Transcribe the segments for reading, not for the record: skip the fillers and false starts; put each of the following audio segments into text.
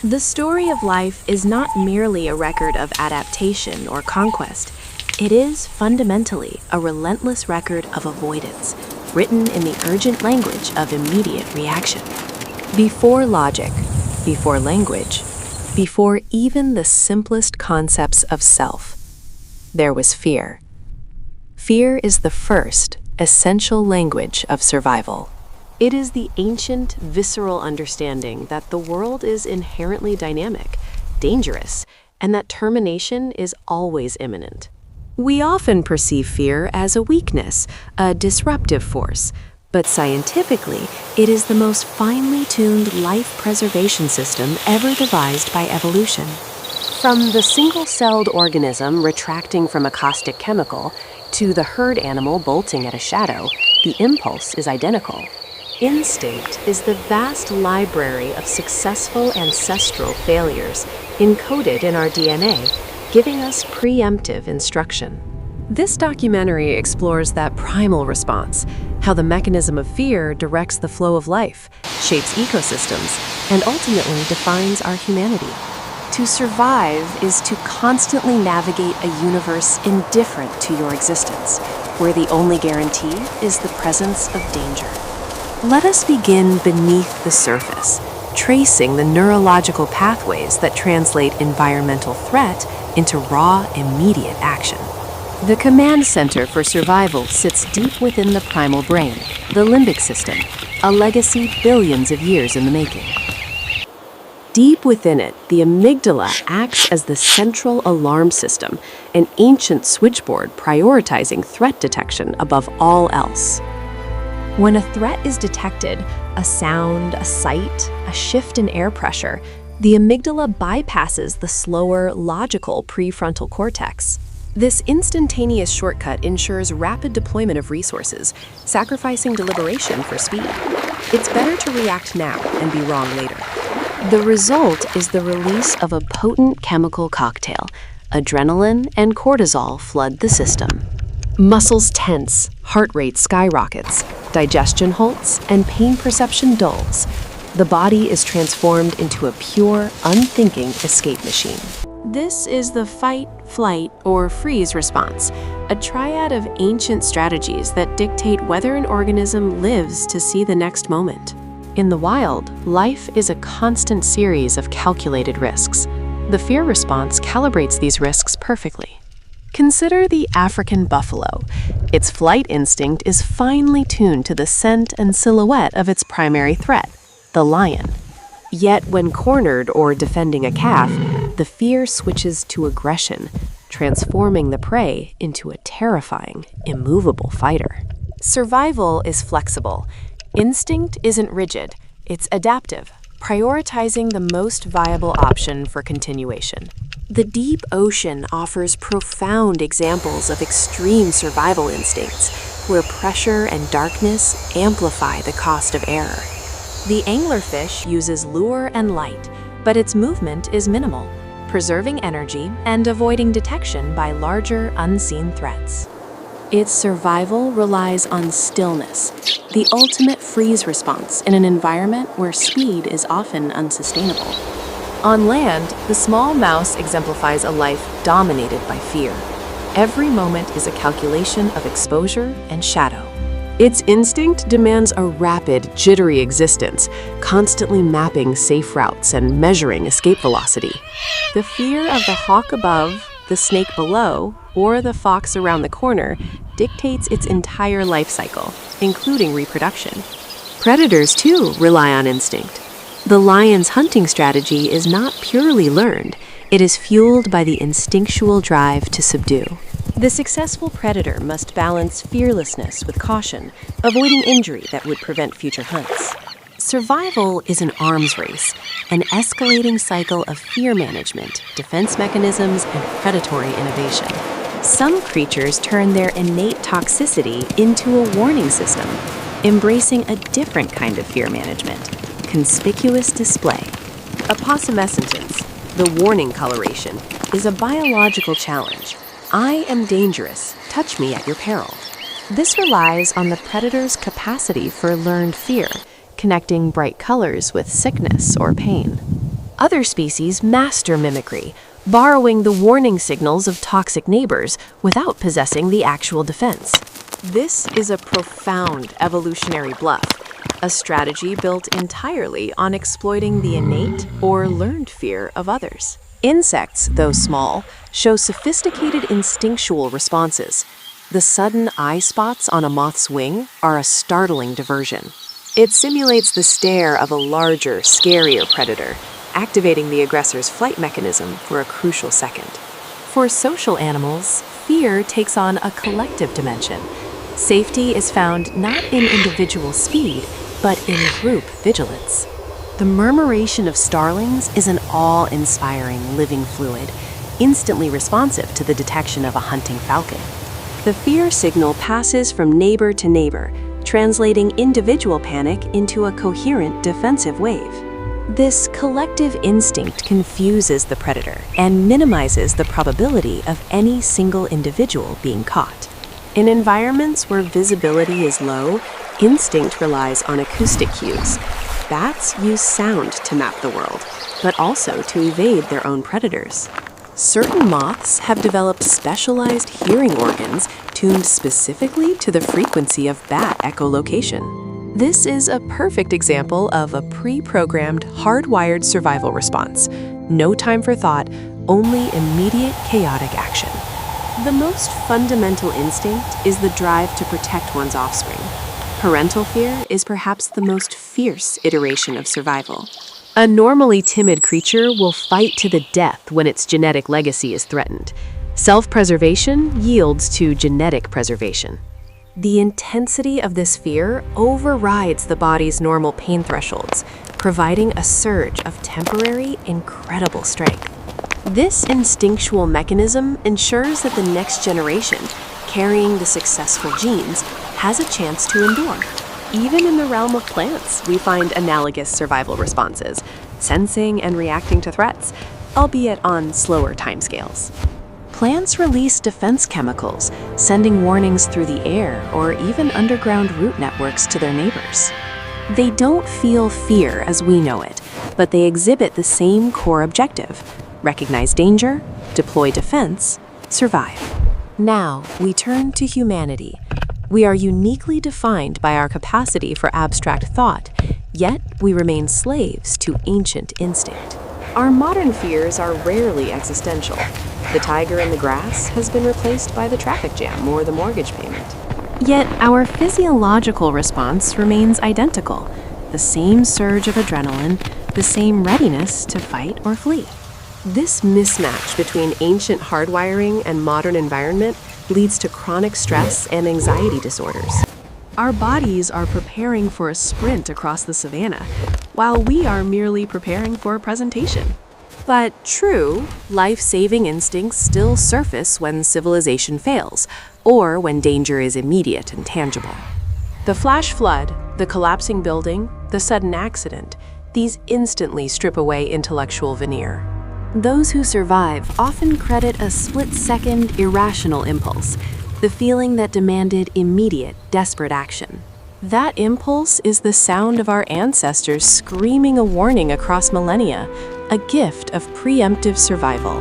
The story of life is not merely a record of adaptation or conquest. It is fundamentally a relentless record of avoidance, written in the urgent language of immediate reaction. Before logic, before language, before even the simplest concepts of self, there was fear. Fear is the first, essential language of survival. It is the ancient, visceral understanding that the world is inherently dynamic, dangerous, and that termination is always imminent. We often perceive fear as a weakness, a disruptive force, but scientifically, it is the most finely tuned life preservation system ever devised by evolution. From the single-celled organism retracting from a caustic chemical to the herd animal bolting at a shadow, the impulse is identical. Instinct is the vast library of successful ancestral failures encoded in our DNA, giving us preemptive instruction. This documentary explores that primal response, how the mechanism of fear directs the flow of life, shapes ecosystems, and ultimately defines our humanity. To survive is to constantly navigate a universe indifferent to your existence, where the only guarantee is the presence of danger. Let us begin beneath the surface, tracing the neurological pathways that translate environmental threat into raw, immediate action. The command center for survival sits deep within the primal brain, the limbic system, a legacy billions of years in the making. Deep within it, the amygdala acts as the central alarm system, an ancient switchboard prioritizing threat detection above all else. When a threat is detected, a sound, a sight, a shift in air pressure, the amygdala bypasses the slower, logical prefrontal cortex. This instantaneous shortcut ensures rapid deployment of resources, sacrificing deliberation for speed. It's better to react now and be wrong later. The result is the release of a potent chemical cocktail. Adrenaline and cortisol flood the system. Muscles tense, heart rate skyrockets, digestion halts, and pain perception dulls. The body is transformed into a pure, unthinking escape machine. This is the fight, flight, or freeze response, a triad of ancient strategies that dictate whether an organism lives to see the next moment. In the wild, life is a constant series of calculated risks. The fear response calibrates these risks perfectly. Consider the African buffalo. Its flight instinct is finely tuned to the scent and silhouette of its primary threat, the lion. Yet when cornered or defending a calf, the fear switches to aggression, transforming the prey into a terrifying, immovable fighter. Survival is flexible. Instinct isn't rigid, it's adaptive, prioritizing the most viable option for continuation. The deep ocean offers profound examples of extreme survival instincts, where pressure and darkness amplify the cost of error. The anglerfish uses lure and light, but its movement is minimal, preserving energy and avoiding detection by larger, unseen threats. Its survival relies on stillness, the ultimate freeze response in an environment where speed is often unsustainable. On land, the small mouse exemplifies a life dominated by fear. Every moment is a calculation of exposure and shadow. Its instinct demands a rapid, jittery existence, constantly mapping safe routes and measuring escape velocity. The fear of the hawk above, the snake below, or the fox around the corner dictates its entire life cycle, including reproduction. Predators, too, rely on instinct. The lion's hunting strategy is not purely learned. It is fueled by the instinctual drive to subdue. The successful predator must balance fearlessness with caution, avoiding injury that would prevent future hunts. Survival is an arms race, an escalating cycle of fear management, defense mechanisms, and predatory innovation. Some creatures turn their innate toxicity into a warning system, embracing a different kind of fear management, conspicuous display. Aposomescence, the warning coloration, is a biological challenge. I am dangerous, touch me at your peril. This relies on the predator's capacity for learned fear, connecting bright colors with sickness or pain. Other species master mimicry, borrowing the warning signals of toxic neighbors without possessing the actual defense. This is a profound evolutionary bluff, a strategy built entirely on exploiting the innate or learned fear of others. Insects, though small, show sophisticated instinctual responses. The sudden eye spots on a moth's wing are a startling diversion. It simulates the stare of a larger, scarier predator, activating the aggressor's flight mechanism for a crucial second. For social animals, fear takes on a collective dimension. Safety is found not in individual speed, but in group vigilance. The murmuration of starlings is an awe-inspiring living fluid, instantly responsive to the detection of a hunting falcon. The fear signal passes from neighbor to neighbor, translating individual panic into a coherent defensive wave. This collective instinct confuses the predator and minimizes the probability of any single individual being caught. In environments where visibility is low, instinct relies on acoustic cues. Bats use sound to map the world, but also to evade their own predators. Certain moths have developed specialized hearing organs tuned specifically to the frequency of bat echolocation. This is a perfect example of a pre-programmed, hardwired survival response. No time for thought, only immediate chaotic action. The most fundamental instinct is the drive to protect one's offspring. Parental fear is perhaps the most fierce iteration of survival. A normally timid creature will fight to the death when its genetic legacy is threatened. Self-preservation yields to genetic preservation. The intensity of this fear overrides the body's normal pain thresholds, providing a surge of temporary, incredible strength. This instinctual mechanism ensures that the next generation, carrying the successful genes, has a chance to endure. Even in the realm of plants, we find analogous survival responses, sensing and reacting to threats, albeit on slower timescales. Plants release defense chemicals, sending warnings through the air or even underground root networks to their neighbors. They don't feel fear as we know it, but they exhibit the same core objective: recognize danger, deploy defense, survive. Now, we turn to humanity. We are uniquely defined by our capacity for abstract thought, yet we remain slaves to ancient instinct. Our modern fears are rarely existential. The tiger in the grass has been replaced by the traffic jam or the mortgage payment. Yet our physiological response remains identical: the same surge of adrenaline, the same readiness to fight or flee. This mismatch between ancient hardwiring and modern environment leads to chronic stress and anxiety disorders. Our bodies are preparing for a sprint across the savannah, while we are merely preparing for a presentation. But true, life-saving instincts still surface when civilization fails, or when danger is immediate and tangible. The flash flood, the collapsing building, the sudden accident, these instantly strip away intellectual veneer. Those who survive often credit a split-second, irrational impulse, the feeling that demanded immediate, desperate action. That impulse is the sound of our ancestors screaming a warning across millennia, a gift of preemptive survival.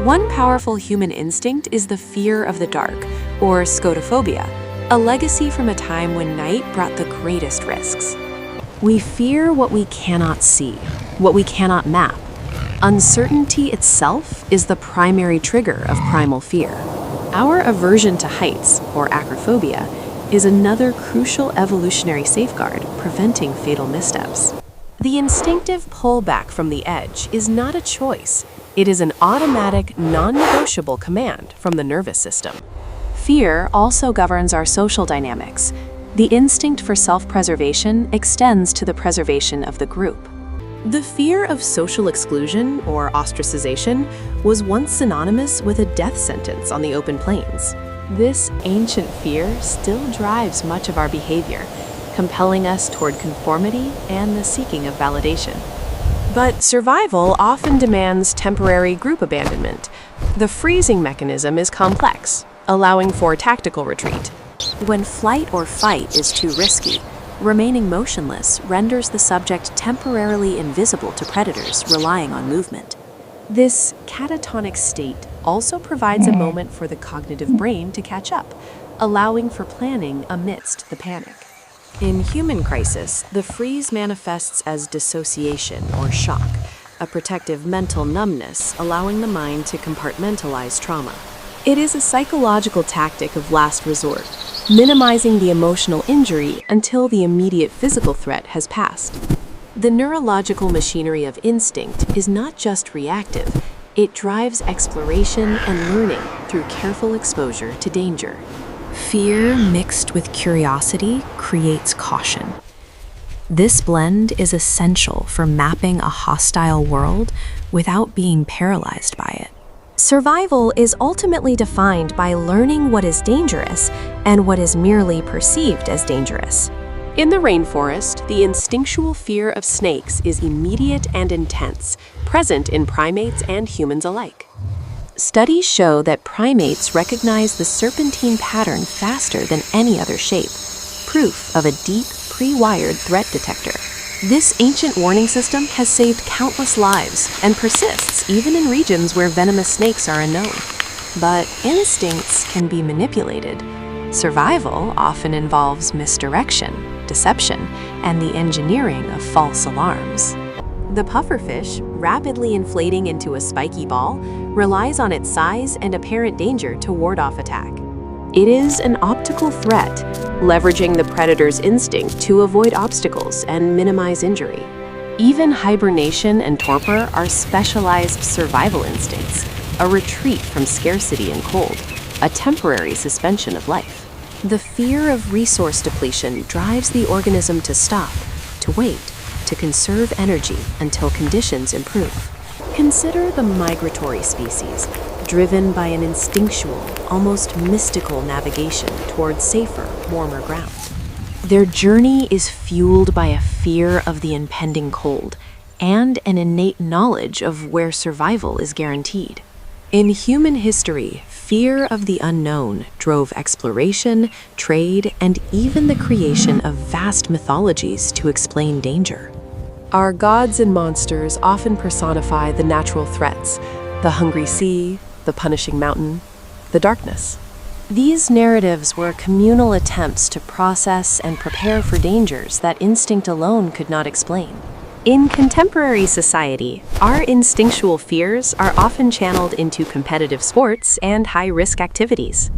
One powerful human instinct is the fear of the dark, or scotophobia, a legacy from a time when night brought the greatest risks. We fear what we cannot see, what we cannot map. Uncertainty itself is the primary trigger of primal fear. Our aversion to heights, or acrophobia, is another crucial evolutionary safeguard preventing fatal missteps. The instinctive pullback from the edge is not a choice. It is an automatic, non-negotiable command from the nervous system. Fear also governs our social dynamics. The instinct for self-preservation extends to the preservation of the group. The fear of social exclusion, or ostracization, was once synonymous with a death sentence on the open plains. This ancient fear still drives much of our behavior, compelling us toward conformity and the seeking of validation. But survival often demands temporary group abandonment. The freezing mechanism is complex, allowing for tactical retreat. When flight or fight is too risky, Remaining motionless renders the subject temporarily invisible to predators relying on movement. This catatonic state also provides a moment for the cognitive brain to catch up, allowing for planning amidst the panic. In human crisis, the freeze manifests as dissociation or shock, a protective mental numbness allowing the mind to compartmentalize trauma. It is a psychological tactic of last resort, minimizing the emotional injury until the immediate physical threat has passed. The neurological machinery of instinct is not just reactive, it drives exploration and learning through careful exposure to danger. Fear mixed with curiosity creates caution. This blend is essential for mapping a hostile world without being paralyzed by it. Survival is ultimately defined by learning what is dangerous and what is merely perceived as dangerous. In the rainforest, the instinctual fear of snakes is immediate and intense, present in primates and humans alike. Studies show that primates recognize the serpentine pattern faster than any other shape, proof of a deep, pre-wired threat detector. This ancient warning system has saved countless lives and persists even in regions where venomous snakes are unknown. But instincts can be manipulated. Survival often involves misdirection, deception, and the engineering of false alarms. The pufferfish, rapidly inflating into a spiky ball, relies on its size and apparent danger to ward off attack. It is an optical threat, leveraging the predator's instinct to avoid obstacles and minimize injury. Even hibernation and torpor are specialized survival instincts, a retreat from scarcity and cold, a temporary suspension of life. The fear of resource depletion drives the organism to stop, to wait, to conserve energy until conditions improve. Consider the migratory species, driven by an instinctual, almost mystical navigation towards safer, warmer ground. Their journey is fueled by a fear of the impending cold and an innate knowledge of where survival is guaranteed. In human history, fear of the unknown drove exploration, trade, and even the creation of vast mythologies to explain danger. Our gods and monsters often personify the natural threats, the hungry sea, the punishing mountain, the darkness. These narratives were communal attempts to process and prepare for dangers that instinct alone could not explain. In contemporary society, our instinctual fears are often channeled into competitive sports and high-risk activities.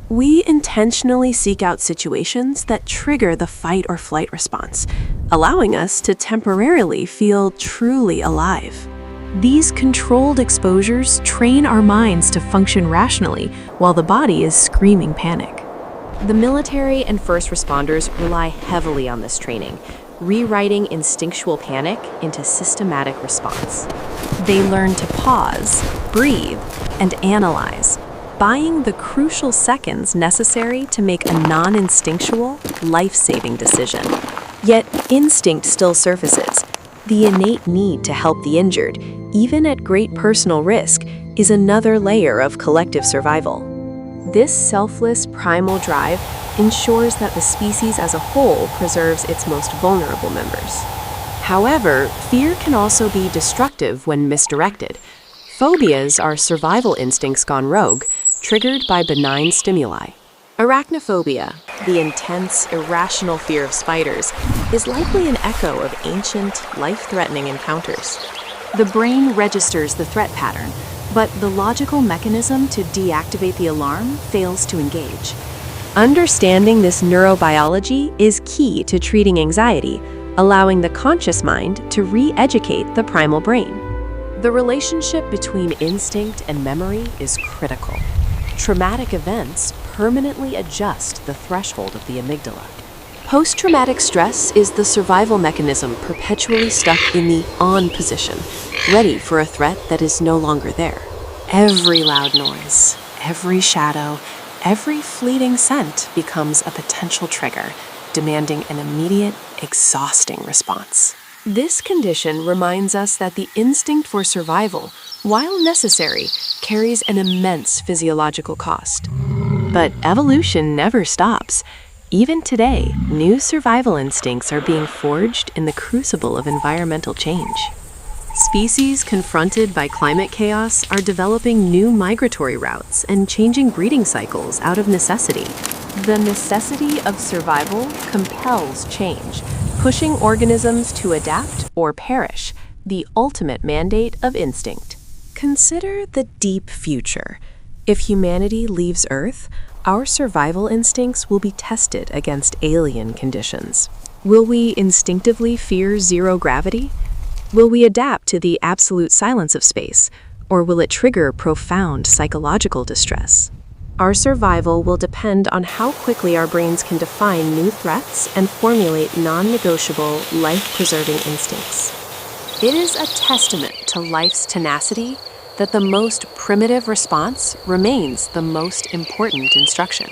We intentionally seek out situations that trigger the fight or flight response, allowing us to temporarily feel truly alive. These controlled exposures train our minds to function rationally while the body is screaming panic. The military and first responders rely heavily on this training, rewriting instinctual panic into systematic response. They learn to pause, breathe, and analyze, buying the crucial seconds necessary to make a non-instinctual, life-saving decision. Yet instinct still surfaces. The innate need to help the injured, even at great personal risk, is another layer of collective survival. This selfless primal drive ensures that the species as a whole preserves its most vulnerable members. However, fear can also be destructive when misdirected. Phobias are survival instincts gone rogue, triggered by benign stimuli. Arachnophobia, the intense, irrational fear of spiders, is likely an echo of ancient, life-threatening encounters. The brain registers the threat pattern, but the logical mechanism to deactivate the alarm fails to engage. Understanding this neurobiology is key to treating anxiety, allowing the conscious mind to re-educate the primal brain. The relationship between instinct and memory is critical. Traumatic events permanently adjust the threshold of the amygdala. Post-traumatic stress is the survival mechanism perpetually stuck in the on position, ready for a threat that is no longer there. Every loud noise, every shadow, every fleeting scent becomes a potential trigger, demanding an immediate, exhausting response. This condition reminds us that the instinct for survival, while necessary, carries an immense physiological cost. But evolution never stops. Even today, new survival instincts are being forged in the crucible of environmental change. Species confronted by climate chaos are developing new migratory routes and changing breeding cycles out of necessity. The necessity of survival compels change, pushing organisms to adapt or perish, the ultimate mandate of instinct. Consider the deep future. If humanity leaves Earth, our survival instincts will be tested against alien conditions. Will we instinctively fear zero gravity? Will we adapt to the absolute silence of space, or will it trigger profound psychological distress? Our survival will depend on how quickly our brains can define new threats and formulate non-negotiable, life-preserving instincts. It is a testament to life's tenacity that the most primitive response remains the most important instruction.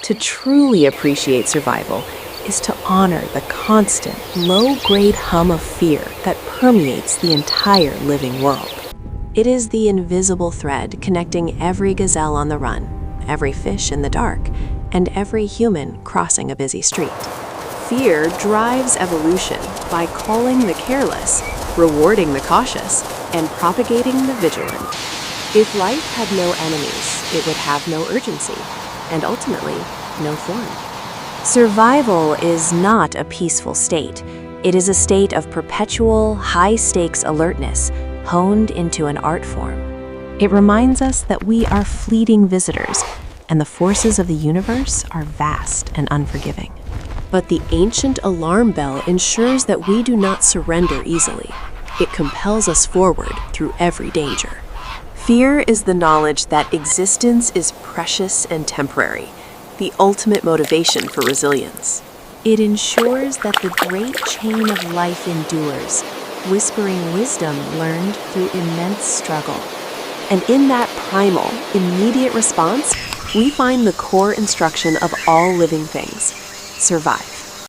To truly appreciate survival is to honor the constant, low-grade hum of fear that permeates the entire living world. It is the invisible thread connecting every gazelle on the run, every fish in the dark, and every human crossing a busy street. Fear drives evolution by calling the careless, rewarding the cautious, and propagating the vigilant. If life had no enemies, it would have no urgency, and ultimately, no form. Survival is not a peaceful state. It is a state of perpetual, high-stakes alertness, honed into an art form. It reminds us that we are fleeting visitors, and the forces of the universe are vast and unforgiving. But the ancient alarm bell ensures that we do not surrender easily. It compels us forward through every danger. Fear is the knowledge that existence is precious and temporary, the ultimate motivation for resilience. It ensures that the great chain of life endures, whispering wisdom learned through immense struggle. And in that primal, immediate response, we find the core instruction of all living things: survive.